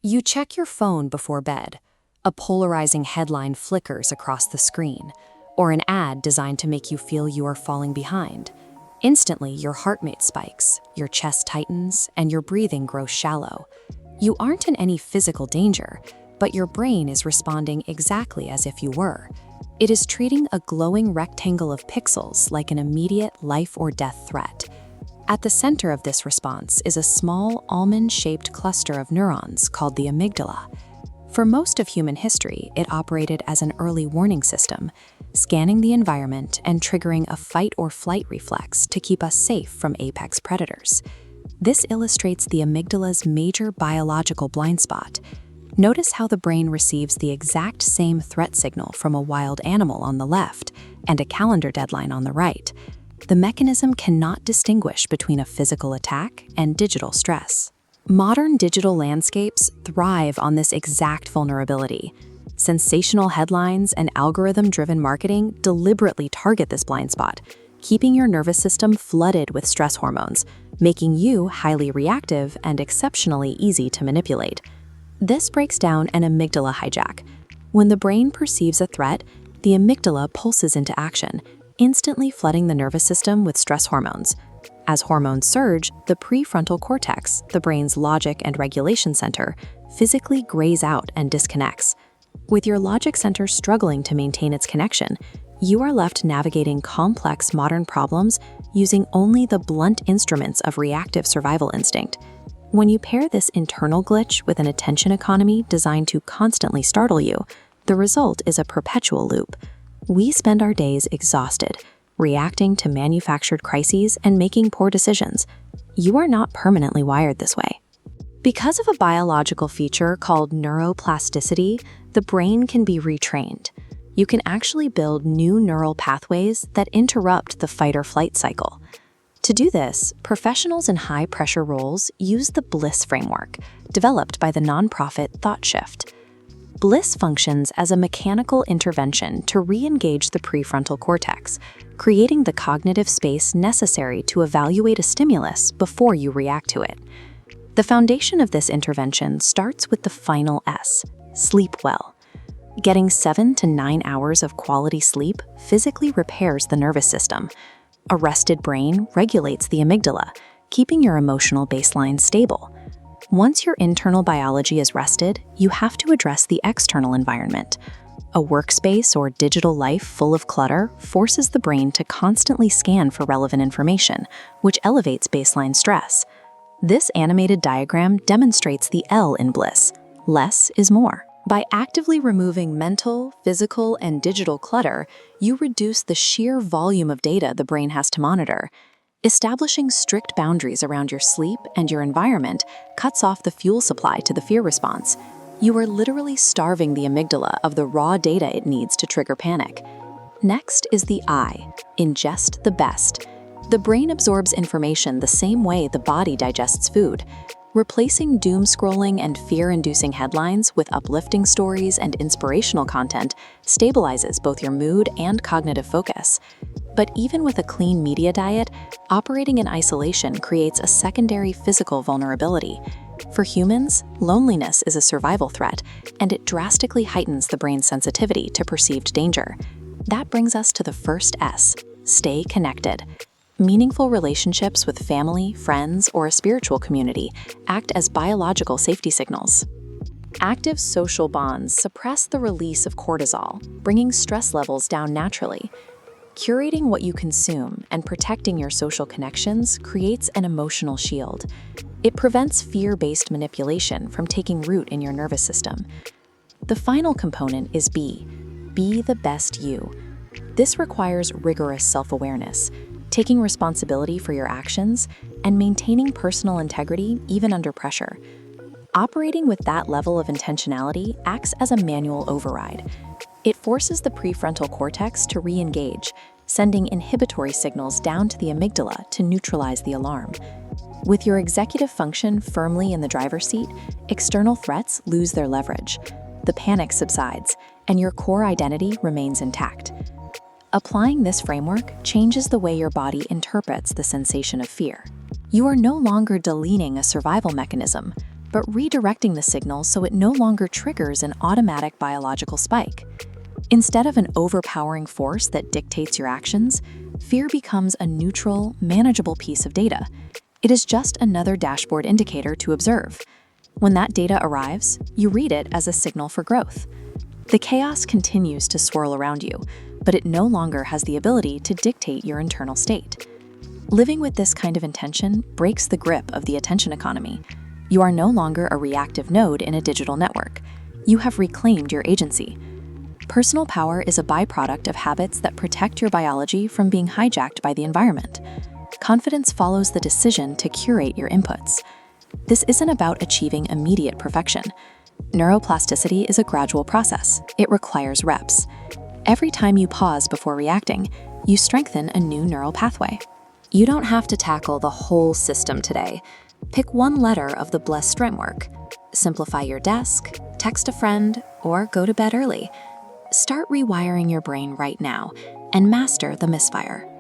You check your phone before bed. A polarizing headline flickers across the screen, or an ad designed to make you feel you are falling behind. Instantly, your heart rate spikes, your chest tightens, and your breathing grows shallow. You aren't in any physical danger, but your brain is responding exactly as if you were. It is treating a glowing rectangle of pixels like an immediate life or death threat. At the center of this response is a small almond-shaped cluster of neurons called the amygdala. For most of human history, it operated as an early warning system, scanning the environment and triggering a fight or flight reflex to keep us safe from apex predators. This illustrates the amygdala's major biological blind spot. Notice how the brain receives the exact same threat signal from a wild animal on the left and a calendar deadline on the right. The mechanism cannot distinguish between a physical attack and digital stress. Modern digital landscapes thrive on this exact vulnerability. Sensational headlines and algorithm-driven marketing deliberately target this blind spot, keeping your nervous system flooded with stress hormones, making you highly reactive and exceptionally easy to manipulate. This breaks down an amygdala hijack. When the brain perceives a threat, the amygdala pulses into action, instantly flooding the nervous system with stress hormones. As hormones surge, the prefrontal cortex, the brain's logic and regulation center, physically grays out and disconnects. With your logic center struggling to maintain its connection, you are left navigating complex modern problems using only the blunt instruments of reactive survival instinct. When you pair this internal glitch with an attention economy designed to constantly startle you, the result is a perpetual loop. We spend our days exhausted, reacting to manufactured crises and making poor decisions. You are not permanently wired this way. Because of a biological feature called neuroplasticity, the brain can be retrained. You can actually build new neural pathways that interrupt the fight-or-flight cycle. To do this, professionals in high-pressure roles use the Bliss framework, developed by the nonprofit ThoughtShift. Bliss functions as a mechanical intervention to re-engage the prefrontal cortex, creating the cognitive space necessary to evaluate a stimulus before you react to it. The foundation of this intervention starts with the final S, sleep well. Getting 7 to 9 hours of quality sleep physically repairs the nervous system. A rested brain regulates the amygdala, keeping your emotional baseline stable. Once your internal biology is rested, you have to address the external environment. A workspace or digital life full of clutter forces the brain to constantly scan for relevant information, which elevates baseline stress. This animated diagram demonstrates the L in Bliss. Less is more. By actively removing mental, physical, and digital clutter, you reduce the sheer volume of data the brain has to monitor. Establishing strict boundaries around your sleep and your environment cuts off the fuel supply to the fear response. You are literally starving the amygdala of the raw data it needs to trigger panic. Next is the I, ingest the best. The brain absorbs information the same way the body digests food. Replacing doom scrolling and fear-inducing headlines with uplifting stories and inspirational content stabilizes both your mood and cognitive focus. But even with a clean media diet, operating in isolation creates a secondary physical vulnerability. For humans, loneliness is a survival threat, and it drastically heightens the brain's sensitivity to perceived danger. That brings us to the first S, stay connected. Meaningful relationships with family, friends, or a spiritual community act as biological safety signals. Active social bonds suppress the release of cortisol, bringing stress levels down naturally. Curating what you consume and protecting your social connections creates an emotional shield. It prevents fear-based manipulation from taking root in your nervous system. The final component is B, be the best you. This requires rigorous self-awareness, taking responsibility for your actions, and maintaining personal integrity even under pressure. Operating with that level of intentionality acts as a manual override. It forces the prefrontal cortex to re-engage, sending inhibitory signals down to the amygdala to neutralize the alarm. With your executive function firmly in the driver's seat, external threats lose their leverage. The panic subsides, and your core identity remains intact. Applying this framework changes the way your body interprets the sensation of fear. You are no longer deleting a survival mechanism. but redirecting the signal so it no longer triggers an automatic biological spike. Instead of an overpowering force that dictates your actions, fear becomes a neutral, manageable piece of data. It is just another dashboard indicator to observe. When that data arrives, you read it as a signal for growth. The chaos continues to swirl around you, but it no longer has the ability to dictate your internal state. Living with this kind of intention breaks the grip of the attention economy. You are no longer a reactive node in a digital network. You have reclaimed your agency. Personal power is a byproduct of habits that protect your biology from being hijacked by the environment. Confidence follows the decision to curate your inputs. This isn't about achieving immediate perfection. Neuroplasticity is a gradual process. It requires reps. Every time you pause before reacting, you strengthen a new neural pathway. You don't have to tackle the whole system today. Pick one letter of the Bliss framework. Simplify your desk, text a friend, or go to bed early. Start rewiring your brain right now and master the Misfire.